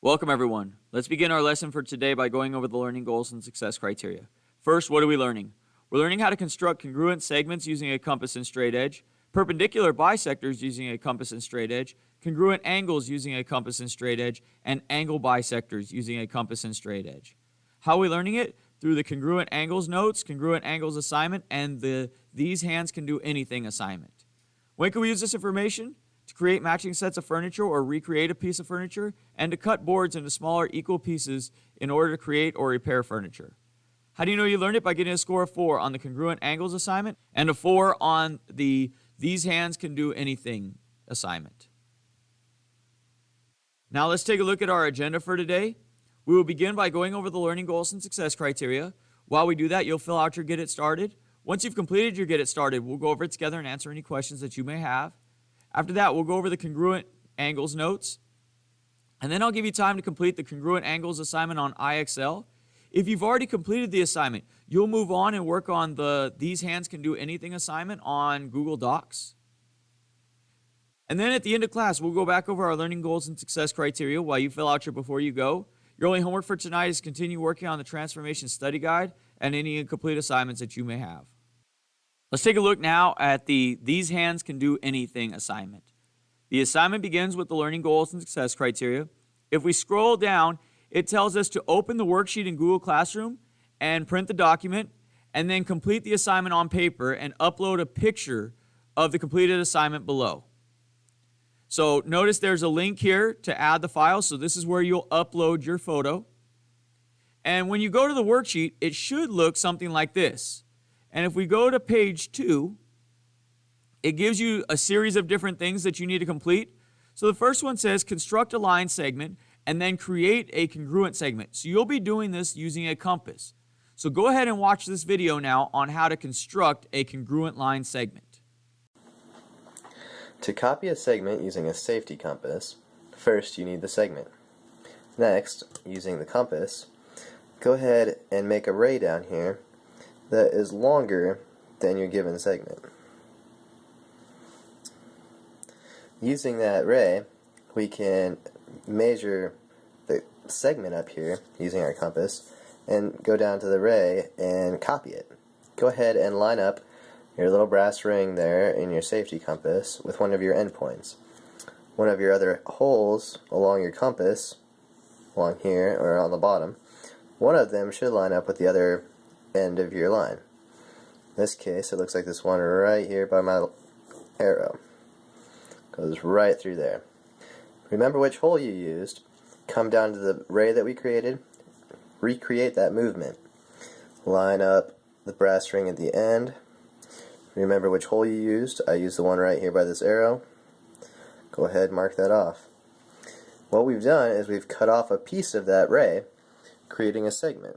Welcome everyone. Let's begin our lesson for today by going over the learning goals and success criteria. First, what are we learning? We're learning how to construct congruent segments using a compass and straight edge, perpendicular bisectors using a compass and straight edge, congruent angles using a compass and straight edge, and angle bisectors using a compass and straight edge. How are we learning it? Through the congruent angles notes, congruent angles assignment, and the these hands can do anything assignment. When can we use this information? To create matching sets of furniture or recreate a piece of furniture, and to cut boards into smaller equal pieces in order to create or repair furniture. How do you know you learned it? By getting a score of 4 on the congruent angles assignment and a 4 on the these hands can do anything assignment. Now let's take a look at our agenda for today. We will begin by going over the learning goals and success criteria. While we do that, you'll fill out your Get It Started. Once you've completed your Get It Started, we'll go over it together and answer any questions that you may have. After that, we'll go over the congruent angles notes, and then I'll give you time to complete the congruent angles assignment on IXL. If you've already completed the assignment, you'll move on and work on the These Hands Can Do Anything assignment on Google Docs. And then at the end of class, we'll go back over our learning goals and success criteria while you fill out your Before You Go. Your only homework for tonight is continue working on the Transformation Study Guide and any incomplete assignments that you may have. Let's take a look now at the These Hands Can Do Anything assignment. The assignment begins with the learning goals and success criteria. If we scroll down, it tells us to open the worksheet in Google Classroom and print the document, and then complete the assignment on paper and upload a picture of the completed assignment below. So notice there's a link here to add the file, so this is where you'll upload your photo. And when you go to the worksheet, it should look something like this. And if we go to page 2, it gives you a series of different things that you need to complete. So the first one says construct a line segment and then create a congruent segment. So you'll be doing this using a compass. So go ahead and watch this video now on how to construct a congruent line segment. To copy a segment using a safety compass, first you need the segment. Next, using the compass, go ahead and make a ray down here that is longer than your given segment. Using that ray, we can measure the segment up here using our compass and go down to the ray and copy it. Go ahead and line up your little brass ring there in your safety compass with one of your endpoints. One of your other holes along your compass, along here or on the bottom, one of them should line up with the other end of your line. In this case, it looks like this one right here by my arrow. Goes right through there. Remember which hole you used, come down to the ray that we created, recreate that movement. Line up the brass ring at the end. Remember which hole you used. I used the one right here by this arrow. Go ahead and mark that off. What we've done is we've cut off a piece of that ray, creating a segment.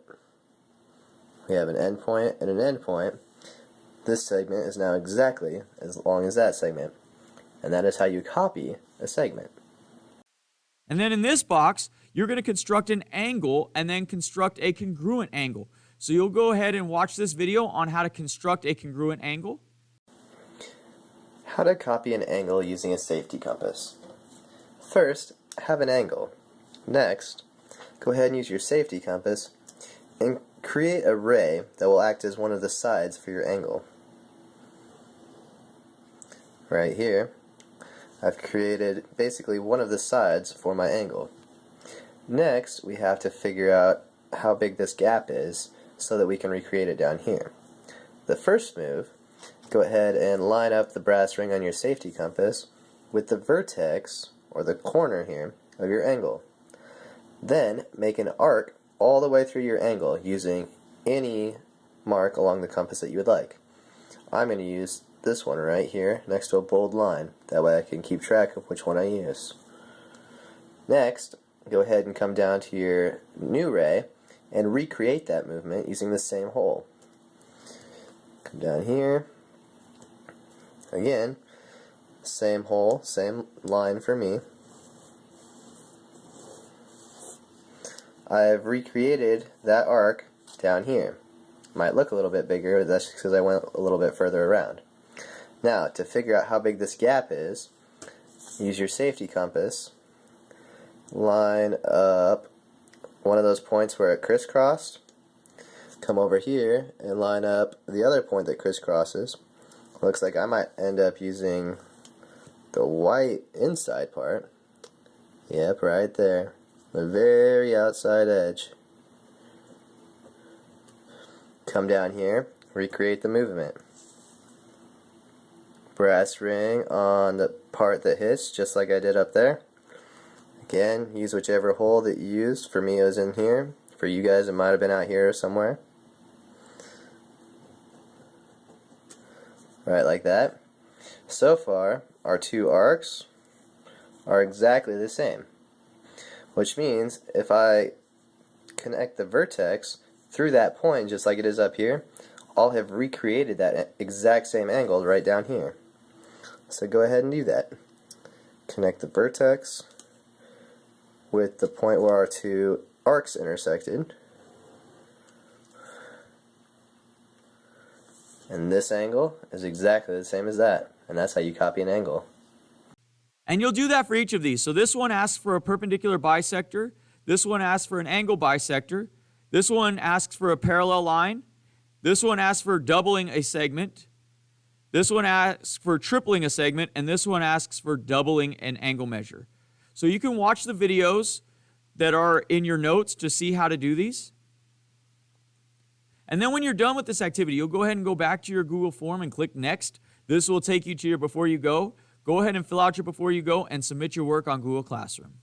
We have an endpoint and an endpoint. This segment is now exactly as long as that segment. And that is how you copy a segment. And then in this box, you're going to construct an angle and then construct a congruent angle. So you'll go ahead and watch this video on how to construct a congruent angle. How to copy an angle using a safety compass. First, have an angle. Next, go ahead and use your safety compass and create a ray that will act as one of the sides for your angle. Right here, I've created basically one of the sides for my angle. Next, we have to figure out how big this gap is so that we can recreate it down here. The first move, go ahead and line up the brass ring on your safety compass with the vertex, or the corner here, of your angle. Then, make an arc all the way through your angle using any mark along the compass that you would like. I'm going to use this one right here next to a bold line. That way I can keep track of which one I use. Next, go ahead and come down to your new ray and recreate that movement using the same hole. Come down here. Again, same hole, same line for me. I've recreated that arc down here. Might look a little bit bigger, but that's because I went a little bit further around. Now, to figure out how big this gap is, use your safety compass line up one of those points where it crisscrossed. Come over here and line up the other point that crisscrosses. Looks like I might end up using the white inside part. Yep, right there. The very outside edge. Come down here, recreate the movement. Brass ring on the part that hits, just like I did up there. Again, use whichever hole that you used. For me, it was in here. For you guys, it might have been out here somewhere. Right, like that. So far, our two arcs are exactly the same. Which means, if I connect the vertex through that point, just like it is up here, I'll have recreated that exact same angle right down here. So go ahead and do that. Connect the vertex with the point where our two arcs intersected. And this angle is exactly the same as that. And that's how you copy an angle. And you'll do that for each of these. So this one asks for a perpendicular bisector. This one asks for an angle bisector. This one asks for a parallel line. This one asks for doubling a segment. This one asks for tripling a segment. And this one asks for doubling an angle measure. So you can watch the videos that are in your notes to see how to do these. And then when you're done with this activity, you'll go ahead and go back to your Google form and click Next. This will take you to your Before You Go. Go ahead and fill out your Before You Go and submit your work on Google Classroom.